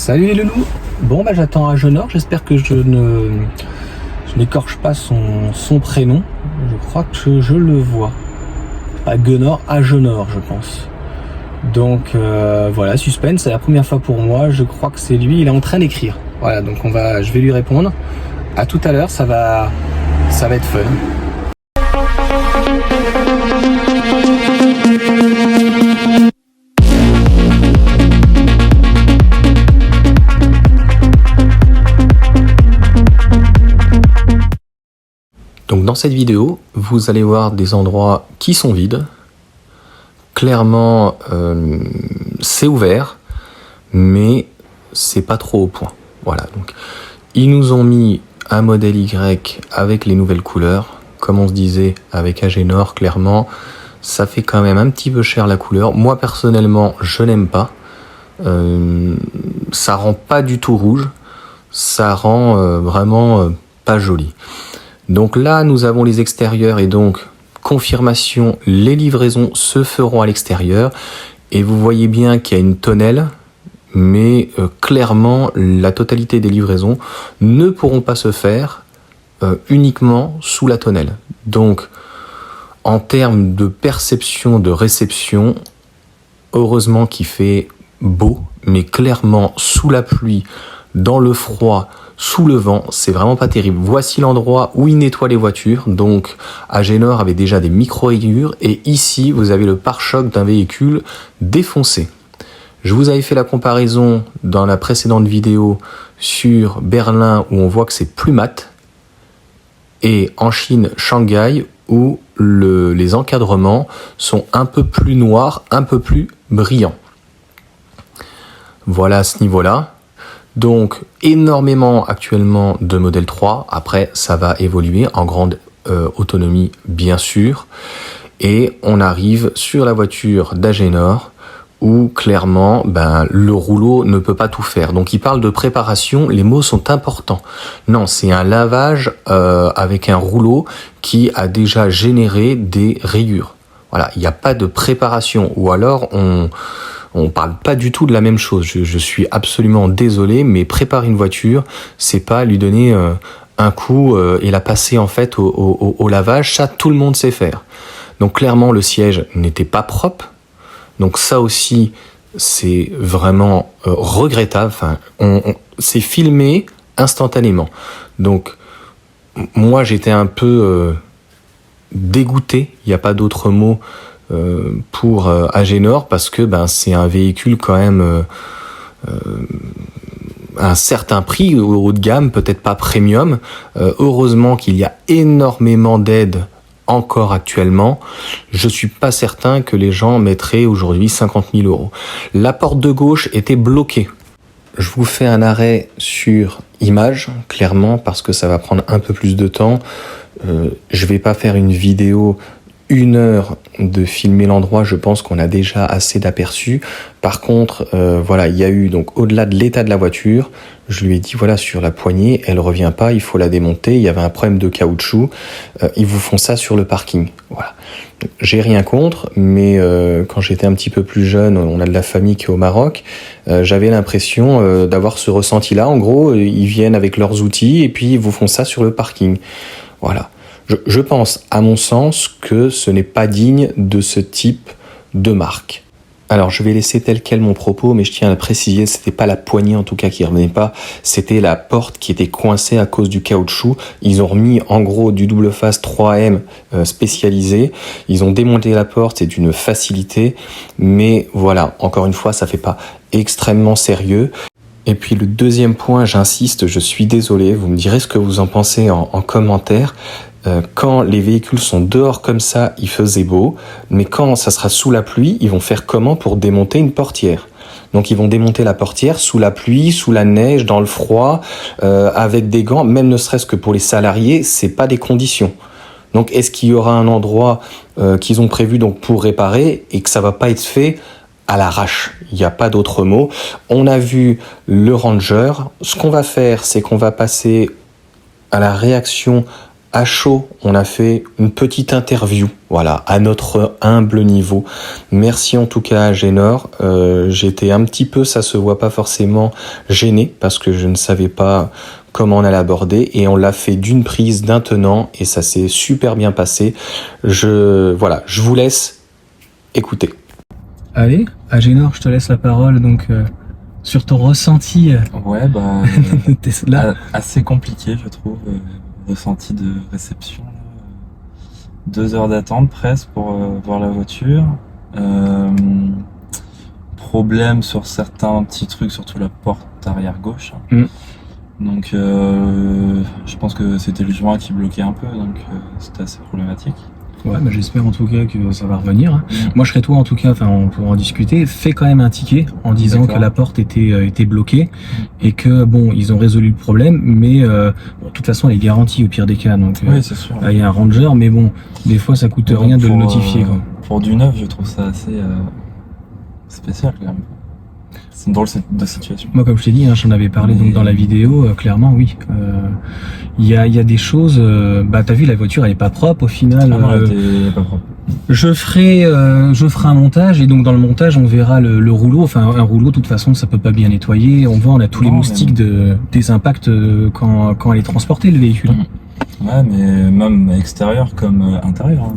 Salut les loulous. Bon bah j'attends Agenor, j'espère que je n'écorche pas son prénom. Je crois que je le vois. Pas Gunor, Agenor je pense. Donc voilà, suspense, c'est la première fois pour moi, je crois que c'est lui, il est en train d'écrire. Voilà, donc je vais lui répondre. À tout à l'heure, ça va être fun. Donc dans cette vidéo, vous allez voir des endroits qui sont vides. Clairement, c'est ouvert, mais c'est pas trop au point. Voilà, donc ils nous ont mis un modèle Y avec les nouvelles couleurs. Comme on se disait avec Agenor, clairement, ça fait quand même un petit peu cher la couleur. Moi personnellement, je n'aime pas. Ça rend pas du tout rouge. Ça rend vraiment pas joli. Donc là, nous avons les extérieurs et donc, confirmation, les livraisons se feront à l'extérieur. Et vous voyez bien qu'il y a une tonnelle, mais clairement, la totalité des livraisons ne pourront pas se faire uniquement sous la tonnelle. Donc, en termes de perception, de réception, heureusement qu'il fait beau, mais clairement, sous la pluie, dans le froid, sous le vent, c'est vraiment pas terrible. Voici l'endroit où il nettoie les voitures. Donc, Agenor avait déjà des micro-rayures et ici, vous avez le pare-choc d'un véhicule défoncé. Je vous avais fait la comparaison dans la précédente vidéo sur Berlin où on voit que c'est plus mat et en Chine, Shanghai où les encadrements sont un peu plus noirs, un peu plus brillants. Voilà à ce niveau-là. Donc, énormément actuellement de modèle 3. Après, ça va évoluer en grande autonomie, bien sûr. Et on arrive sur la voiture d'Agenor, où clairement, le rouleau ne peut pas tout faire. Donc, il parle de préparation. Les mots sont importants. Non, c'est un lavage avec un rouleau qui a déjà généré des rayures. Voilà, il n'y a pas de préparation. Ou alors, on parle pas du tout de la même chose. Je suis absolument désolé, mais préparer une voiture, c'est pas lui donner un coup et la passer en fait au lavage. Ça, tout le monde sait faire. Donc clairement, le siège n'était pas propre. Donc ça aussi, c'est vraiment regrettable. Enfin, c'est filmé instantanément. Donc moi, j'étais un peu dégoûté. Il n'y a pas d'autre mot. Pour Agenor parce que c'est un véhicule quand même à un certain prix, haut de gamme, peut-être pas premium. Heureusement qu'il y a énormément d'aides encore actuellement. Je suis pas certain que les gens mettraient aujourd'hui 50 000 €. La porte de gauche était bloquée. Je vous fais un arrêt sur image, clairement, parce que ça va prendre un peu plus de temps. Je vais pas faire une vidéo 1 heure de filmer l'endroit, je pense qu'on a déjà assez d'aperçus. Par contre, voilà, il y a eu, donc au-delà de l'état de la voiture, je lui ai dit, voilà, sur la poignée, elle revient pas, il faut la démonter, il y avait un problème de caoutchouc, ils vous font ça sur le parking. Voilà. J'ai rien contre, mais quand j'étais un petit peu plus jeune, on a de la famille qui est au Maroc, j'avais l'impression d'avoir ce ressenti-là. En gros, ils viennent avec leurs outils et puis ils vous font ça sur le parking. Voilà. Je pense, à mon sens, que ce n'est pas digne de ce type de marque. Alors, je vais laisser tel quel mon propos, mais je tiens à le préciser, c'était pas la poignée en tout cas qui revenait pas, c'était la porte qui était coincée à cause du caoutchouc. Ils ont remis en gros du double face 3M spécialisé. Ils ont démonté la porte, c'est d'une facilité, mais voilà, encore une fois, ça fait pas extrêmement sérieux. Et puis le deuxième point, j'insiste, je suis désolé, vous me direz ce que vous en pensez en commentaire. Quand les véhicules sont dehors comme ça, il faisait beau, mais quand ça sera sous la pluie, ils vont faire comment pour démonter une portière? Donc ils vont démonter la portière sous la pluie, sous la neige, dans le froid, avec des gants, même ne serait-ce que pour les salariés, c'est pas des conditions. Donc est-ce qu'il y aura un endroit qu'ils ont prévu donc pour réparer et que ça va pas être fait à l'arrache? Il n'y a pas d'autre mot. On a vu le Ranger. Ce qu'on va faire, c'est qu'on va passer à la réaction à chaud, on a fait une petite interview, voilà, à notre humble niveau. Merci en tout cas à Génor. J'étais un petit peu, ça se voit pas forcément, gêné parce que je ne savais pas comment on allait aborder et on l'a fait d'une prise, d'un tenant et ça s'est super bien passé. Je vous laisse écouter. Allez, Agénor, je te laisse la parole donc sur ton ressenti Ouais, bah, de Tesla. assez compliqué, je trouve. Ressenti de réception. 2 heures d'attente presque pour voir la voiture. Problème sur certains petits trucs, surtout la porte arrière gauche. Donc je pense que c'était le joint qui bloquait un peu, donc c'était assez problématique. Ouais, bah j'espère en tout cas que ça va revenir. Moi je serais toi en tout cas, enfin on pourra en discuter. Fais quand même un ticket en disant que la porte était bloquée et que bon ils ont résolu le problème, mais de toute façon elle est garantie au pire des cas. Donc oui, c'est sûr. Il y a un ranger, mais bon des fois ça coûte rien de le notifier quoi. Pour du neuf, je trouve ça assez spécial quand même. C'est une drôle de situation. Moi, comme je t'ai dit, j'en avais parlé donc dans la vidéo, clairement, oui. Il y a des choses. T'as vu, la voiture, elle est pas propre au final. Non, elle était pas propre. Je ferai un montage et donc dans le montage, on verra le rouleau. Enfin, un rouleau, de toute façon, ça peut pas bien nettoyer. On voit, on a tous les moustiques des impacts quand elle est transportée, le véhicule. Ouais, mais même extérieur comme intérieur.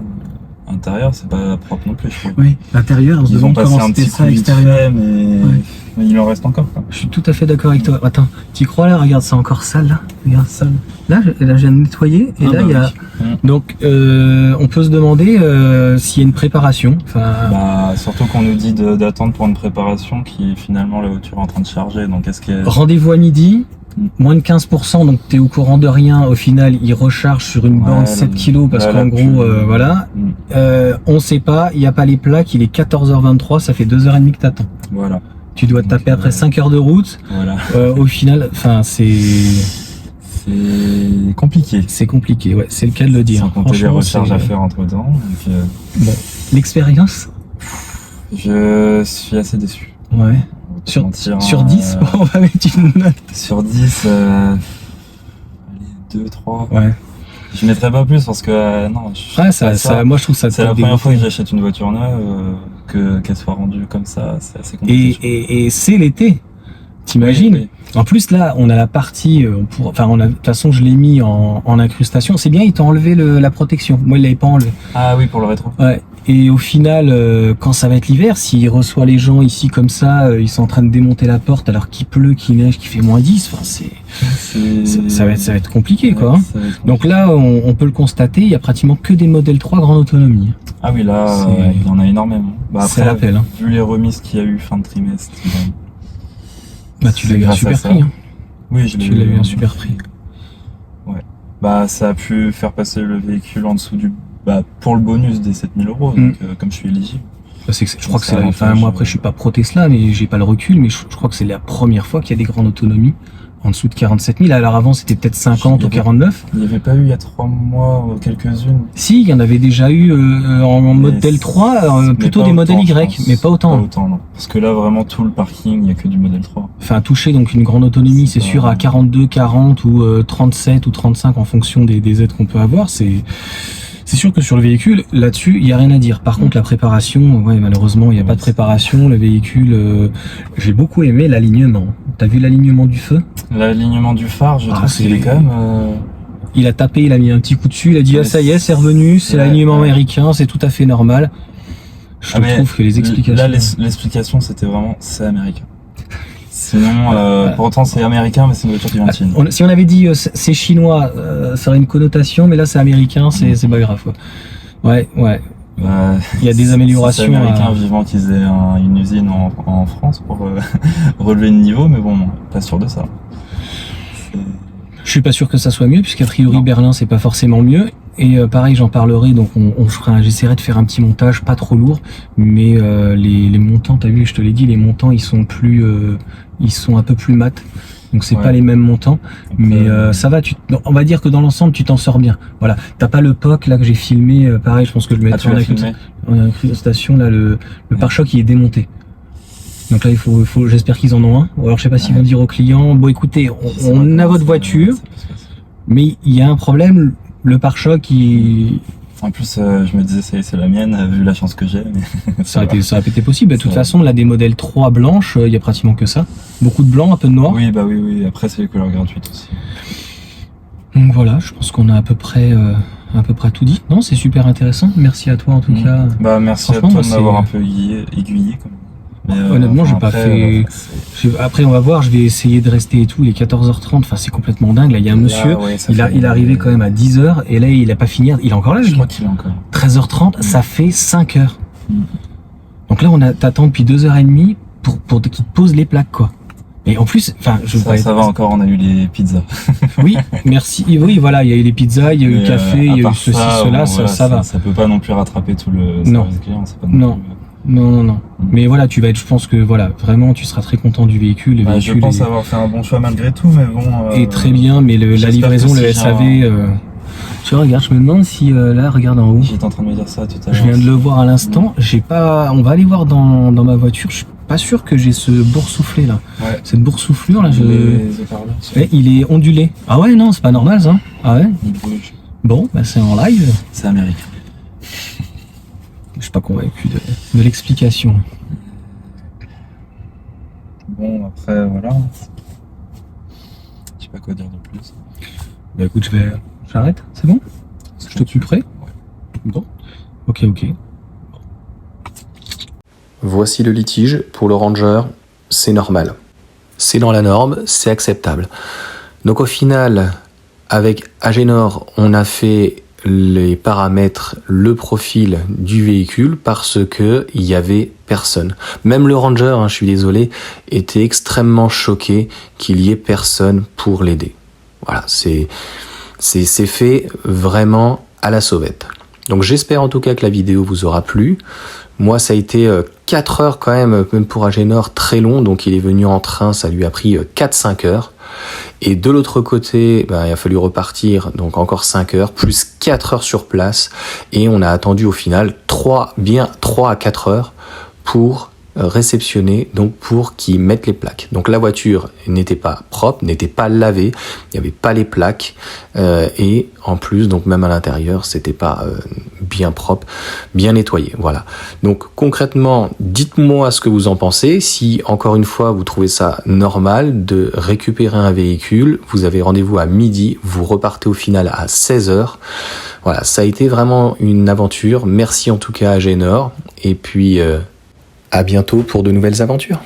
Intérieur, c'est pas propre non plus, je trouve. Oui, l'intérieur, on se demande comment c'était ça, extérieur. Mais il en reste encore, quoi. Je suis tout à fait d'accord avec toi. Attends, t'y crois là? Regarde, c'est encore sale là. Regarde ça. Là, je viens de nettoyer et là, il y a. Oui. Donc, on peut se demander s'il y a une préparation. Bah, surtout qu'on nous dit d'attendre pour une préparation qui finalement la voiture est en train de charger. Donc, est-ce que. Rendez-vous à midi. Moins de 15%, donc t'es au courant de rien. Au final, il recharge sur une bande 7 kg parce qu'en gros, voilà. On sait pas, il n'y a pas les plaques, il est 14h23, ça fait 2h30 que t'attends. Voilà. Tu dois te taper après 5 heures de route. Voilà. Au final, c'est compliqué. C'est compliqué, ouais, c'est le cas de le dire. Sans compter les recharges à faire entre temps. Bon, l'expérience? Je suis assez déçu. Ouais. Sur 10, on va mettre une note. Sur 10, allez, 2, 3. Ouais. Je mettrais pas plus parce que non. Moi je trouve ça. C'est la première fois que j'achète une voiture neuve, qu'elle soit rendue comme ça, c'est assez compliqué. Et c'est l'été. T'imagines? Oui. En plus là, on a la partie, de toute façon je l'ai mis en incrustation. C'est bien, ils t'ont enlevé la protection. Moi, il l'avait pas enlevé. Ah oui, pour le rétro. Ouais. Et au final, quand ça va être l'hiver, s'il reçoit les gens ici comme ça, ils sont en train de démonter la porte alors qu'il pleut, qu'il neige, qu'il fait moins 10, enfin ça va être compliqué, quoi. Être compliqué. Donc là, on peut le constater, il y a pratiquement que des modèles 3 grande autonomie. Ah oui, là, il y en a énormément. Bah, après, l'appel, vu les remises qu'il y a eu fin de trimestre. Bah, tu l'as eu à un super prix. Hein. Oui, tu l'as eu à un super prix. Ouais. Bah, ça a pu faire passer le véhicule en dessous du. Bah, pour le bonus des 7 000 €, donc comme je suis éligible. Je crois que c'est moi après je suis pas pro Tesla, mais j'ai pas le recul, mais je crois que c'est la première fois qu'il y a des grandes autonomies en dessous de 47 000. Alors avant c'était peut-être 50 ou 49. Il n'y avait pas eu il y a 3 mois quelques-unes. Si, il y en avait déjà eu en modèle 3, plutôt des modèles Y, mais pas autant. Pas autant, non. Parce que là vraiment tout le parking, il n'y a que du modèle 3. Enfin toucher donc une grande autonomie, c'est sûr à 42, 40 ou 37 ou 35 en fonction des aides qu'on peut avoir, c'est sûr que sur le véhicule, là-dessus, il n'y a rien à dire. Par contre, la préparation, ouais, malheureusement, il n'y a pas de préparation. Le véhicule, j'ai beaucoup aimé l'alignement. T'as vu l'alignement du feu? L'alignement du phare, je trouve qu'il est quand même... Il a tapé, il a mis un petit coup dessus, il a dit ah ça y est, c'est revenu, c'est l'alignement américain, c'est tout à fait normal. Je trouve que les explications... Là, l'explication, c'était vraiment, c'est américain. Sinon, pourtant c'est américain, mais c'est une voiture qui vient de Chine. Si on avait dit c'est chinois, ça aurait une connotation, mais là c'est américain, c'est pas grave. Ouais. Il y a des améliorations. C'est américain, vivant qu'ils aient une usine en France pour relever le niveau, mais bon, pas sûr de ça. Je suis pas sûr que ça soit mieux, puisqu'a priori Berlin c'est pas forcément mieux. Et pareil, j'en parlerai, donc j'essaierai de faire un petit montage pas trop lourd, mais les montants, t'as vu, je te l'ai dit, les montants ils sont un peu plus mat, donc c'est pas les mêmes montants, mais ça va. On va dire que dans l'ensemble tu t'en sors bien. Voilà, t'as pas le POC là que j'ai filmé, pareil, je pense que je le mettrai en incrustation là, le pare-choc qui est démonté. Donc là, j'espère qu'ils en ont un. Ou alors je sais pas s'ils vont dire aux clients, bon écoutez, on a votre voiture, mais il y a un problème. Le pare-choc, En plus, je me disais, ça y est, c'est la mienne, vu la chance que j'ai. Mais ça aurait été possible. De toute Ça- façon, là, des modèles 3 blanches, il y a pratiquement que ça. Beaucoup de blanc, un peu de noir. Oui, bah oui. Après, c'est les couleurs gratuites aussi. Donc voilà, je pense qu'on a à peu près tout dit. Non, c'est super intéressant. Merci à toi en tout cas. Bah, merci à Franchement, toi moi, de m'avoir un peu aiguillé quand même. Mais, Honnêtement, j'ai pas après, fait. Après, on va voir. Je vais essayer de rester et tout. Il est 14h30. Enfin, c'est complètement dingue. Là, il y a un monsieur. Il est arrivé quand même à 10h et là, il a pas fini. Il est encore là. Je crois qu'il est encore. 13h30, ça fait 5 heures. Donc là, t'attends depuis 2h30 pour qu'il te pose les plaques, quoi. Et en plus, enfin, Ça va encore, on a eu les pizzas. Oui, merci. Oui, voilà, il y a eu les pizzas, il y a eu le café, il y a eu ceci, cela, ça va. Ça peut pas non plus rattraper tout le Non. service client. C'est pas Non. Non. Mais voilà, tu vas être, je pense que voilà, vraiment, tu seras très content du véhicule. Le véhicule je pense avoir fait un bon choix malgré tout, mais bon. est très bien, mais la j'espère livraison, que le si SAV. Tu vois, regarde, je me demande si là, regarde en haut. J'étais en train de me dire ça tout à l'heure. Je viens de le voir à l'instant. J'ai pas. On va aller voir dans ma voiture. Je suis pas sûr que j'ai ce boursouflé là. Ouais. Cette boursouflure là. Les haut-parleurs, Il est ondulé. Ah ouais, non, c'est pas normal ça. Ah ouais. il bouge. Bon, bah c'est en live. C'est américain. Je suis pas convaincu de l'explication. Bon, après, voilà. Je sais pas quoi dire de plus. Bah écoute, j'arrête, c'est bon? Je te suis prêt? Ouais. Bon. Ok. Voici le litige pour le Ranger, c'est normal. C'est dans la norme, c'est acceptable. Donc au final, avec Agenor, on a fait les paramètres, le profil du véhicule parce que il y avait personne. Même le Ranger, je suis désolé, était extrêmement choqué qu'il y ait personne pour l'aider. Voilà, c'est fait vraiment à la sauvette. Donc j'espère en tout cas que la vidéo vous aura plu. Moi, ça a été 4 heures quand même pour Agenor, très long. Donc il est venu en train, ça lui a pris 4-5 heures. Et de l'autre côté, il a fallu repartir, donc encore 5 heures, plus 4 heures sur place. Et on a attendu au final 3 à 4 heures pour réceptionner, donc pour qu'ils mettent les plaques. Donc la voiture n'était pas propre, n'était pas lavée, il n'y avait pas les plaques, et en plus, donc même à l'intérieur, c'était pas bien propre, bien nettoyé. Voilà. Donc concrètement, dites-moi ce que vous en pensez. Si encore une fois vous trouvez ça normal de récupérer un véhicule, vous avez rendez-vous à midi, vous repartez au final à 16h. Voilà, ça a été vraiment une aventure. Merci en tout cas à Agenor, et puis à bientôt pour de nouvelles aventures.